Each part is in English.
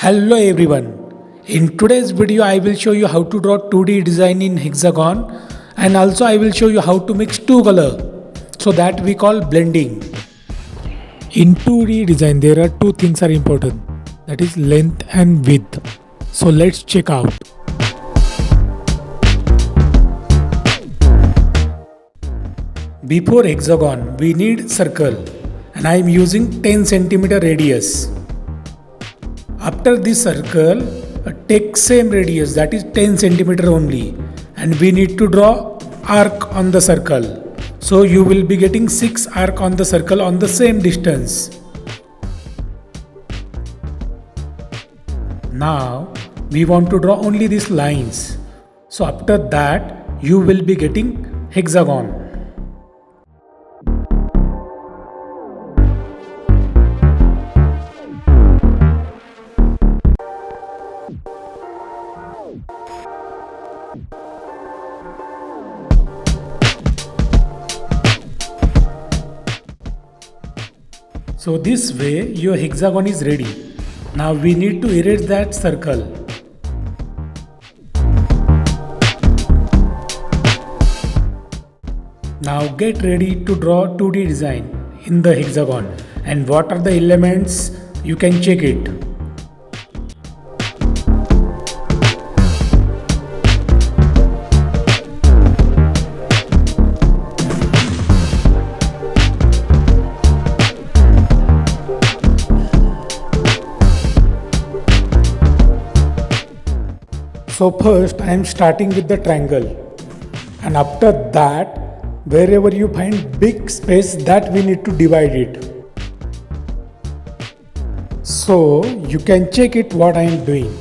Hello everyone. In today's video I will show you how to draw 2D design in hexagon, and also I will show you how to mix two color. So that we call blending. In 2D design there are two things are important, that is length and width. So let's check out. Before hexagon we need circle, and I am using 10 centimeter radius. After this circle, take same radius, that is 10 centimeter only, and we need to draw arc on the circle. So you will be getting 6 arc on the circle on the same distance. Now we want to draw only these lines. So after that you will be getting hexagon. So this way your hexagon is ready. Now we need to erase that circle. Now get ready to draw 2D design in the hexagon, and what are the elements you can check it. So first I am starting with the triangle, and after that wherever you find big space that we need to divide it. So you can check it what I am doing.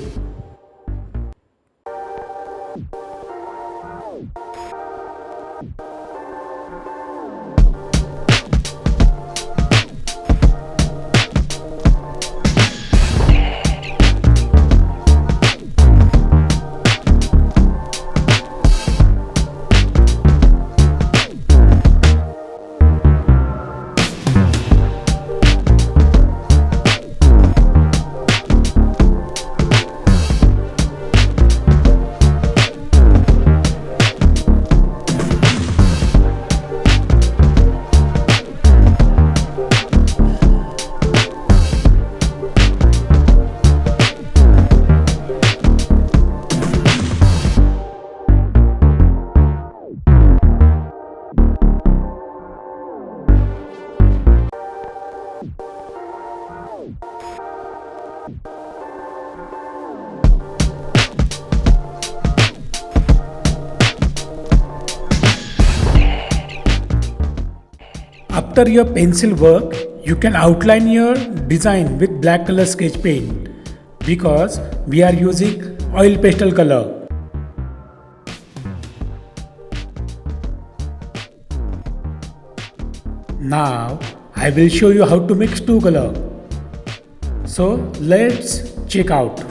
After your pencil work, you can outline your design with black color sketch paint, because we are using oil pastel color. Now I will show you how to mix two color. So let's check out.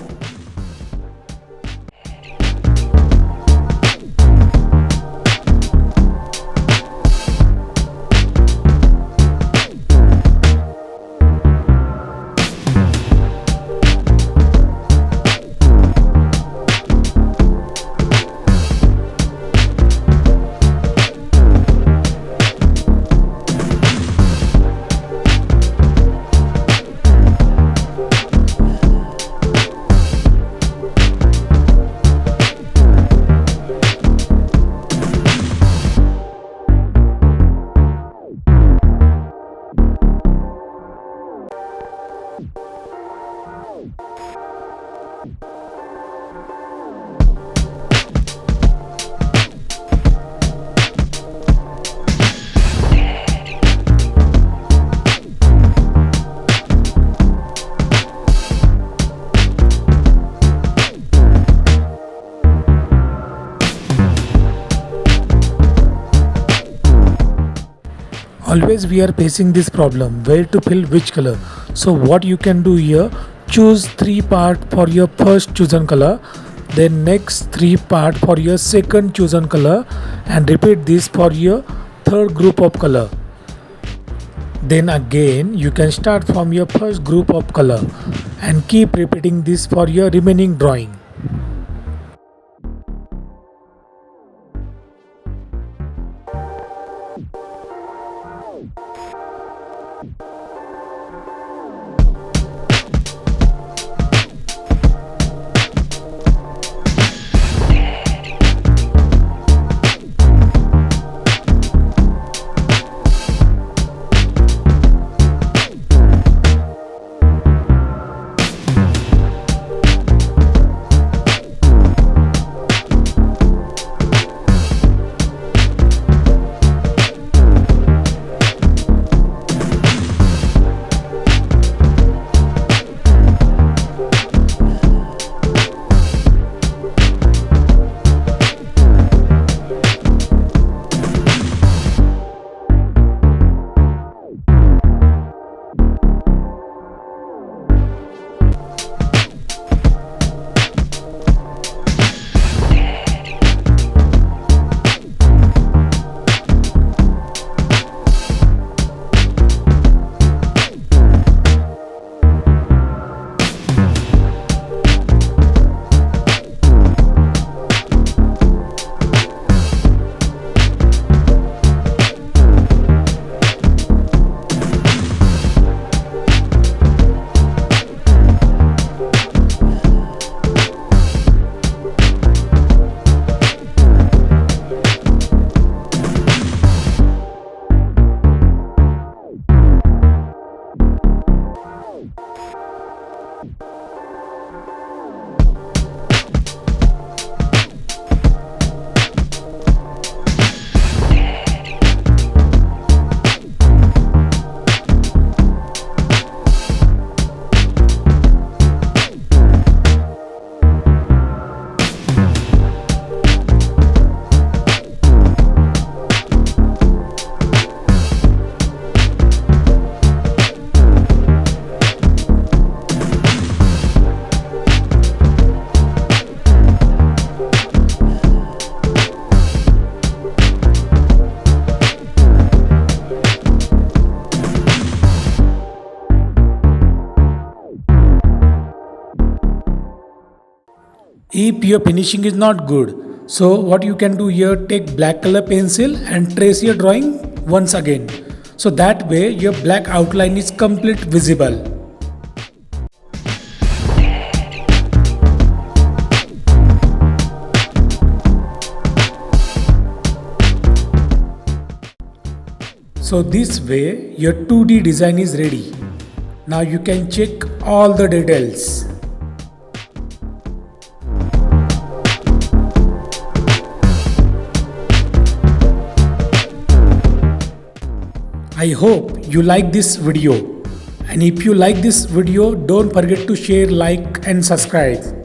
Always we are facing this problem, where to fill which color. So what you can do here, choose 3 part for your first chosen color, then next 3 part for your second chosen color, and repeat this for your third group of color. Then again you can start from your first group of color and keep repeating this for your remaining drawing. If your finishing is not good, so what you can do here, take black color pencil and trace your drawing once again. So that way your black outline is complete visible. So this way your 2D design is ready. Now you can check all the details. I hope you like this video, and if you like this video, don't forget to share, like and subscribe.